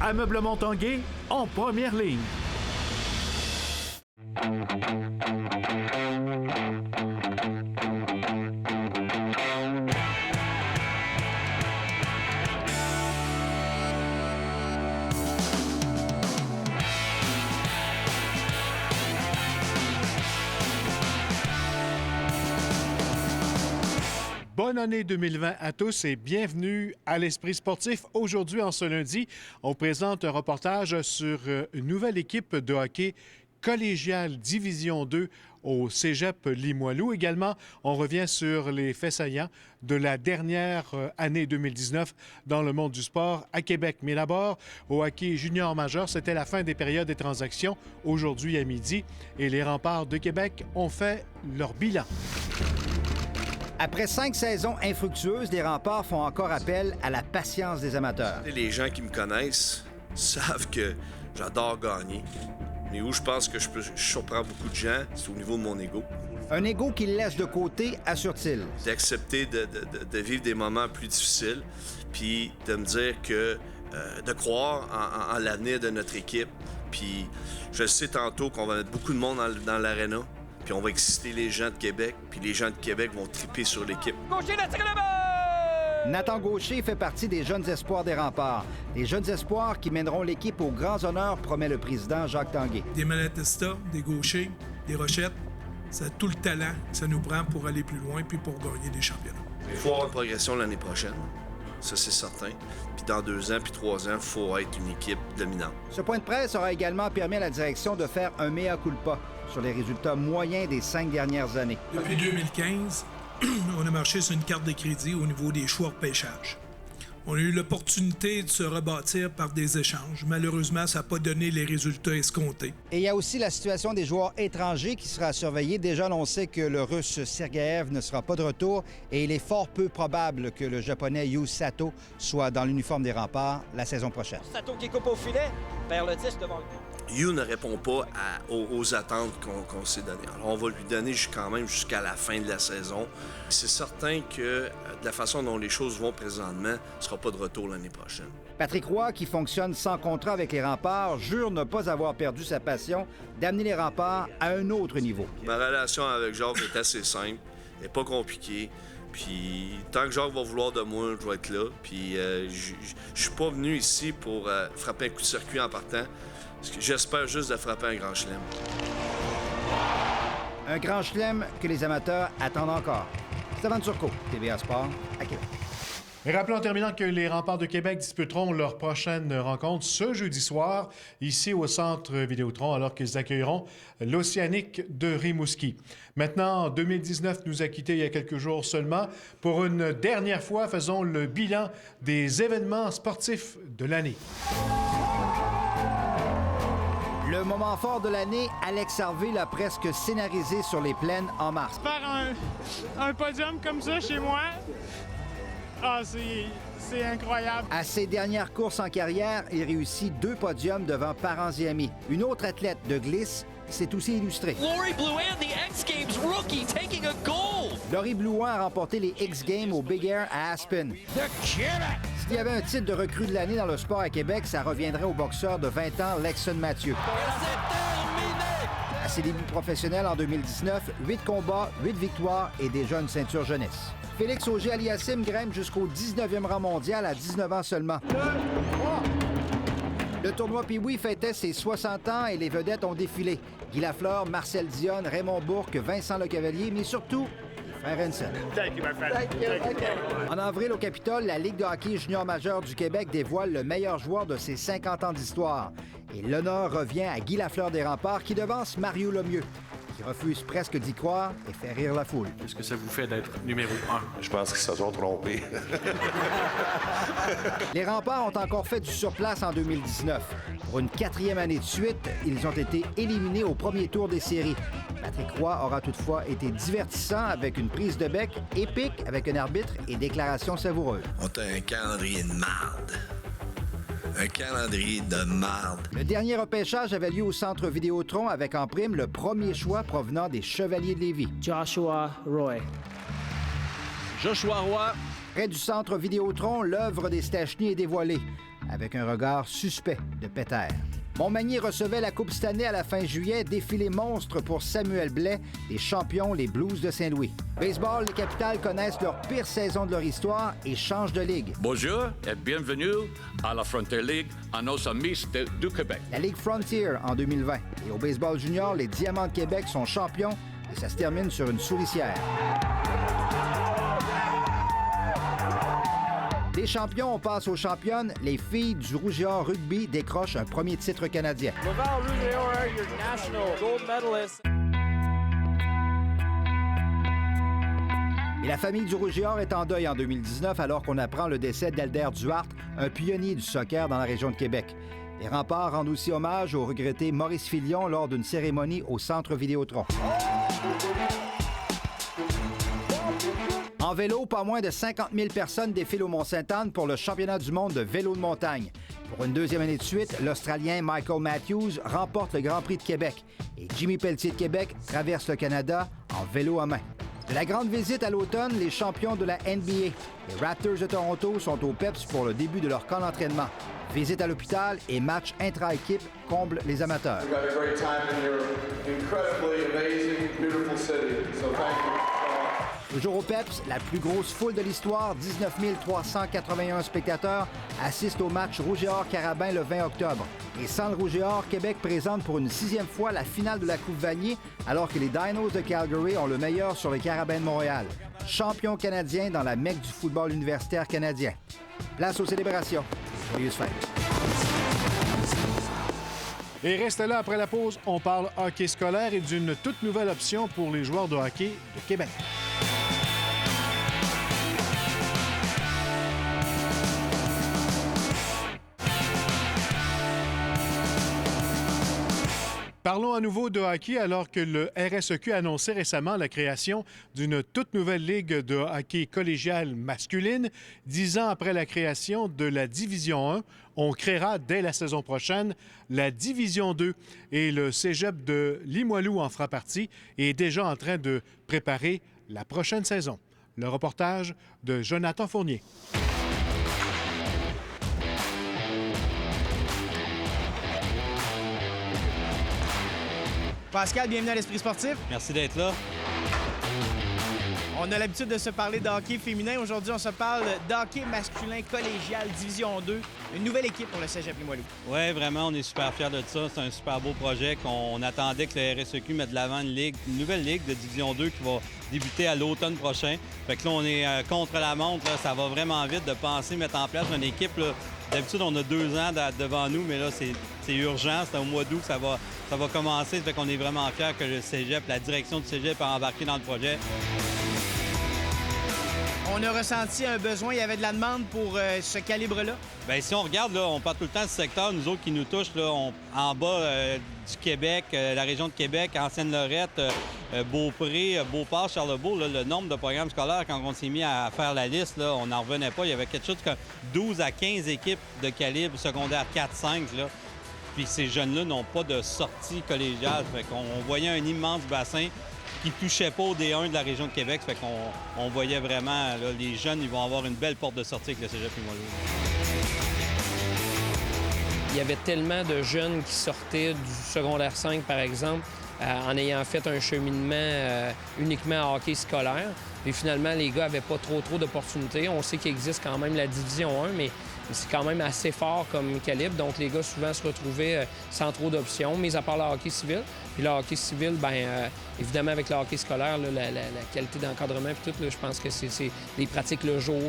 Ameublement Tanguay en première ligne. Bonne année 2020 à tous et bienvenue à l'Esprit sportif. Aujourd'hui, en ce lundi, on présente un reportage sur une nouvelle équipe de hockey collégial Division 2 au Cégep Limoilou. Également, on revient sur les faits saillants de la dernière année 2019 dans le monde du sport à Québec. Mais d'abord, au hockey junior majeur, c'était la fin des périodes des transactions aujourd'hui à midi et les Remparts de Québec ont fait leur bilan. Après 5 saisons infructueuses, les Remparts font encore appel à la patience des amateurs. Les gens qui me connaissent savent que j'adore gagner. Mais où je pense que je surprends beaucoup de gens, c'est au niveau de mon ego. Un ego qu'il laisse de côté, assure-t-il. D'accepter de vivre des moments plus difficiles, puis de me dire que de croire en l'avenir de notre équipe. Puis je sais tantôt qu'on va mettre beaucoup de monde dans l'aréna. Puis on va exciter les gens de Québec, puis les gens de Québec vont triper sur l'équipe. Gaucher, tire le but! Nathan Gaucher fait partie des jeunes espoirs des Remparts. Des jeunes espoirs qui mèneront l'équipe aux grands honneurs, promet le président Jacques Tanguay. Des Malatesta, des Gauchers, des Rochettes, c'est tout le talent que ça nous prend pour aller plus loin puis pour gagner des championnats. Il faut avoir une progression l'année prochaine, ça c'est certain. Puis dans 2 ans puis 3 ans, il faut être une équipe dominante. Ce point de presse aura également permis à la direction de faire un mea culpa sur les résultats moyens des 5 dernières années. Depuis 2015, on a marché sur une carte de crédit au niveau des choix de pêchage. On a eu l'opportunité de se rebâtir par des échanges. Malheureusement, ça n'a pas donné les résultats escomptés. Et il y a aussi la situation des joueurs étrangers qui sera surveillée. Déjà, on sait que le Russe Sergeyev ne sera pas de retour et il est fort peu probable que le Japonais Yu Sato soit dans l'uniforme des Remparts la saison prochaine. Sato qui coupe au filet, vers le 10 devant le but. Yu ne répond pas aux attentes qu'on s'est données. Alors, on va lui donner quand même jusqu'à la fin de la saison. C'est certain que de la façon dont les choses vont présentement, il ne sera pas de retour l'année prochaine. Patrick Roy, qui fonctionne sans contrat avec les Remparts, jure ne pas avoir perdu sa passion d'amener les Remparts à un autre niveau. Ma relation avec Jacques est assez simple, elle n'est pas compliquée. Puis tant que Jacques va vouloir de moi, je vais être là. Puis je suis pas venu ici pour frapper un coup de circuit en partant. J'espère juste de frapper un grand chelem. Un grand chelem que les amateurs attendent encore. Stéphane Turcot, TVA Sport, à Québec. Et rappelons en terminant que les Remparts de Québec disputeront leur prochaine rencontre ce jeudi soir, ici au Centre Vidéotron, alors qu'ils accueilleront l'Océanique de Rimouski. Maintenant, 2019 nous a quittés il y a quelques jours seulement. Pour une dernière fois, faisons le bilan des événements sportifs de l'année. Le moment fort de l'année, Alex Harvey l'a presque scénarisé sur les plaines en mars. Faire un podium comme ça chez moi, c'est incroyable. À ses dernières courses en carrière, il réussit 2 podiums devant parents et amis. Une autre athlète de glisse s'est aussi illustrée. Laurie Blouin, the X Games rookie, taking a goal. Laurie Blouin a remporté les X Games au Big Air à Aspen. S'il y avait un titre de recrue de l'année dans le sport à Québec, ça reviendrait au boxeur de 20 ans, Lexon Mathieu. À ses débuts professionnels en 2019, 8 combats, 8 victoires et des jeunes ceintures jeunesse. Félix Auger-Aliassime grimpe jusqu'au 19e rang mondial à 19 ans seulement. Le tournoi Pee-Wee fêtait ses 60 ans et les vedettes ont défilé. Guy Lafleur, Marcel Dionne, Raymond Bourque, Vincent Lecavalier, mais surtout les frères Henson. En avril, au Capitole, la Ligue de hockey junior majeur du Québec dévoile le meilleur joueur de ses 50 ans d'histoire. Et l'honneur revient à Guy Lafleur des Remparts qui devance Mario Lemieux, qui refuse presque d'y croire et fait rire la foule. Qu'est-ce que ça vous fait d'être numéro 1? Je pense qu'ils se sont trompés. Les Remparts ont encore fait du surplace en 2019. Pour une 4e année de suite, ils ont été éliminés au premier tour des séries. Patrick Roy aura toutefos été divertissant avec une prise de bec épique avec un arbitre et déclaration savoureuse. On a un calendrier de marde. Un calendrier de marde. Le dernier repêchage avait lieu au Centre Vidéotron avec en prime le premier choix provenant des Chevaliers de Lévis. Joshua Roy. Joshua Roy. Près du Centre Vidéotron, l'œuvre des Stachny est dévoilée. avec un regard suspect de Peter. Montmagny recevait la Coupe Stanley à la fin juillet, défilé monstre pour Samuel Blais, les champions, les Blues de Saint-Louis. Baseball, les Capitales connaissent leur pire saison de leur histoire et changent de ligue. Bonjour et bienvenue à la Frontier League, à nos amis du Québec. La Ligue Frontier en 2020. Et au baseball junior, les Diamants de Québec sont champions et ça se termine sur une souricière. Des champions, on passe aux championnes. Les filles du Rouge et Or rugby décrochent un premier titre canadien. Laval Rouge et Or, your national gold medalist. Et la famille du Rouge et Or est en deuil en 2019 alors qu'on apprend le décès d'Elder Duarte, un pionnier du soccer dans la région de Québec. Les Remparts rendent aussi hommage au regretté Maurice Filion lors d'une cérémonie au Centre Vidéotron. En vélo, pas moins de 50 000 personnes défilent au Mont-Sainte-Anne pour le championnat du monde de vélo de montagne. Pour une deuxième année de suite, l'Australien Michael Matthews remporte le Grand Prix de Québec et Jimmy Pelletier de Québec traverse le Canada en vélo à main. De la grande visite à l'automne, les champions de la NBA. Les Raptors de Toronto sont au PEPS pour le début de leur camp d'entraînement. Visite à l'hôpital et match intra-équipe comblent les amateurs. Toujours au PEPS, la plus grosse foule de l'histoire, 19 381 spectateurs, assistent au match Rouge et Or Carabin le 20 octobre. Et sans le Rouge et Or, Québec présente pour une 6e fois la finale de la Coupe Vanier, alors que les Dinos de Calgary ont le meilleur sur les Carabins de Montréal. Champion canadien dans la mecque du football universitaire canadien. Place aux célébrations. Joyeuses fêtes. Et reste là après la pause, on parle hockey scolaire et d'une toute nouvelle option pour les joueurs de hockey de Québec. Parlons à nouveau de hockey alors que le RSEQ a annoncé récemment la création d'une toute nouvelle ligue de hockey collégial masculine. 10 ans après la création de la Division 1, on créera dès la saison prochaine la Division 2 et le Cégep de Limoilou en fera partie et est déjà en train de préparer la prochaine saison. Le reportage de Jonathan Fournier. Pascal, bienvenue à l'Esprit sportif. Merci d'être là. On a l'habitude de se parler de hockey féminin. Aujourd'hui, on se parle de hockey masculin collégial Division 2. Une nouvelle équipe pour le Cégep Limoilou. Oui, vraiment, on est super fiers de ça. C'est un super beau projet qu'on attendait que le RSEQ mette de l'avant une nouvelle ligue de Division 2 qui va débuter à l'automne prochain. Fait que là, on est contre la montre. Là. Ça va vraiment vite de penser mettre en place une équipe. Là. D'habitude, on a 2 ans devant nous, mais là, c'est urgent. C'est au mois d'août que ça va commencer. Fait qu'on est vraiment fiers que le Cégep, la direction du Cégep a embarqué dans le projet. On a ressenti un besoin, il y avait de la demande pour ce calibre-là? Bien, si on regarde, là, on parle tout le temps du secteur, nous autres qui nous touchent, là, en bas du Québec, la région de Québec, Ancienne-Lorette, Beaupré, Beauport, Charlebourg, là, le nombre de programmes scolaires, quand on s'est mis à faire la liste, là, on n'en revenait pas. Il y avait quelque chose comme 12 à 15 équipes de calibre secondaire 4-5. Là. Puis ces jeunes-là n'ont pas de sortie collégiale. Fait qu'on voyait un immense bassin qui ne touchait pas au D1 de la région de Québec. Fait qu'on voyait vraiment, là, les jeunes, ils vont avoir une belle porte de sortie avec le Cégep Limoilou. Il y avait tellement de jeunes qui sortaient du secondaire 5, par exemple, en ayant fait un cheminement uniquement en hockey scolaire. Et finalement, les gars n'avaient pas trop d'opportunités. On sait qu'il existe quand même la Division 1, mais c'est quand même assez fort comme calibre. Donc, les gars, souvent, se retrouvaient sans trop d'options, mis à part le hockey civil. Puis le hockey civil, bien, évidemment, avec le hockey scolaire, là, la qualité d'encadrement, puis tout, là, je pense que c'est des pratiques le jour,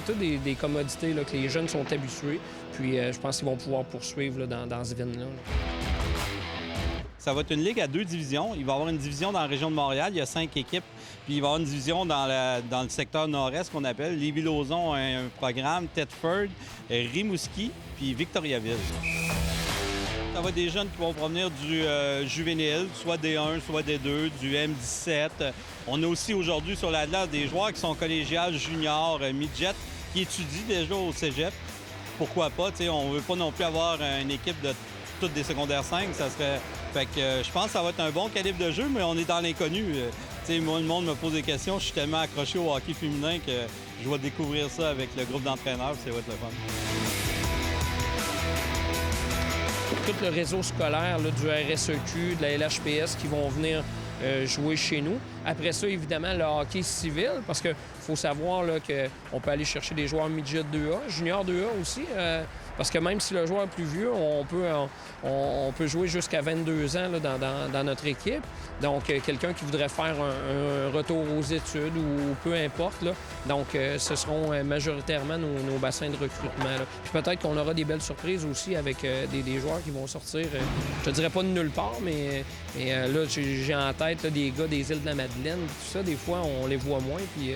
toutes des commodités là, que les jeunes sont habitués. Puis, je pense qu'ils vont pouvoir poursuivre là, dans ce veine-là. Ça va être une ligue à 2 divisions. Il va y avoir une division dans la région de Montréal. Il y a 5 équipes. Puis il va y avoir une division dans le secteur nord-est qu'on appelle. Lévis-Lauzon a un programme, Thetford, Rimouski, puis Victoriaville. Ça va être des jeunes qui vont provenir du juvénile, soit D1, soit D2, du M17. On a aussi aujourd'hui sur la glace des joueurs qui sont collégiales, juniors, midget, qui étudient déjà au cégep. Pourquoi pas? On ne veut pas non plus avoir une équipe de toutes des secondaires 5, ça serait... Fait que je pense que ça va être un bon calibre de jeu, mais on est dans l'inconnu. Moi, le monde me pose des questions, je suis tellement accroché au hockey féminin que je vais découvrir ça avec le groupe d'entraîneurs, ça va être le fun. Tout le réseau scolaire là, du RSEQ, de la LHPS qui vont venir jouer chez nous. Après ça, évidemment, le hockey civil, parce qu'il faut savoir qu'on peut aller chercher des joueurs midget 2A, junior 2A aussi, parce que même si le joueur est plus vieux, on peut jouer jusqu'à 22 ans là, dans notre équipe. Donc, quelqu'un qui voudrait faire un retour aux études ou peu importe. Là. Donc, ce seront majoritairement nos bassins de recrutement. Là. Puis peut-être qu'on aura des belles surprises aussi avec des joueurs qui vont sortir, je te dirais pas de nulle part, mais là, j'ai en tête là, des gars des îles de la Madeleine. Tout ça, des fois, on les voit moins. Puis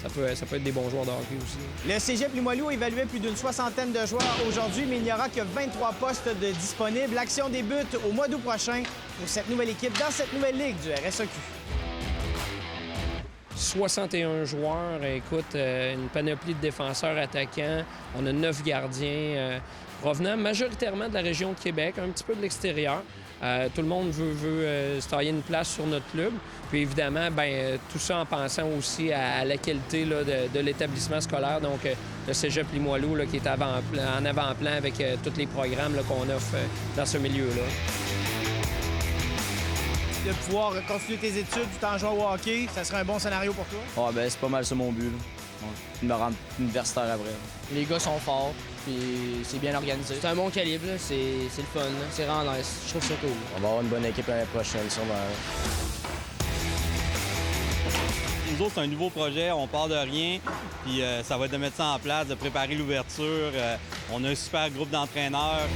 ça peut être des bons joueurs de hockey aussi. Le Cégep Limoilou évaluait plus d'une 60aine de joueurs aujourd'hui, mais il n'y aura que 23 postes de disponibles. L'action débute au mois d'août prochain pour cette nouvelle équipe dans cette nouvelle ligue du RSEQ. 61 joueurs, écoute, une panoplie de défenseurs attaquants. On a 9 gardiens provenant majoritairement de la région de Québec, un petit peu de l'extérieur. Tout le monde veut se tailler une place sur notre club. Puis évidemment, tout ça en pensant aussi à la qualité là, de l'établissement scolaire. Donc, le Cégep Limoilou là, qui est en avant-plan avec tous les programmes là, qu'on offre dans ce milieu-là. De pouvoir continuer tes études tout en jouant au hockey, ça serait un bon scénario pour toi? C'est pas mal ça mon but. De me rendre universitaire après. Les gars sont forts, puis c'est bien organisé. C'est un bon calibre, c'est le fun, c'est vraiment nice. Je trouve ça cool. On va avoir une bonne équipe l'année prochaine, sûrement. Nous autres, c'est un nouveau projet, on part de rien, puis ça va être de mettre ça en place, de préparer l'ouverture. On a un super groupe d'entraîneurs.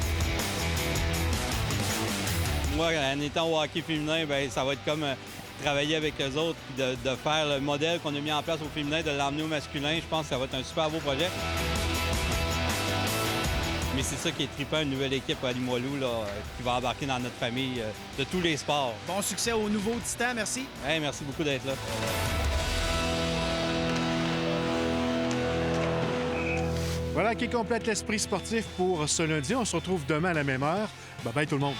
Moi, en étant au hockey féminin, ça va être comme travailler avec eux autres, puis de faire le modèle qu'on a mis en place au féminin, de l'emmener au masculin. Je pense que ça va être un super beau projet. Mais c'est ça qui est trippant, une nouvelle équipe à Limoilou là, qui va embarquer dans notre famille de tous les sports. Bon succès au nouveau Titan, merci. Merci beaucoup d'être là. Voilà qui complète l'esprit sportif pour ce lundi. On se retrouve demain à la même heure. Bye bye tout le monde.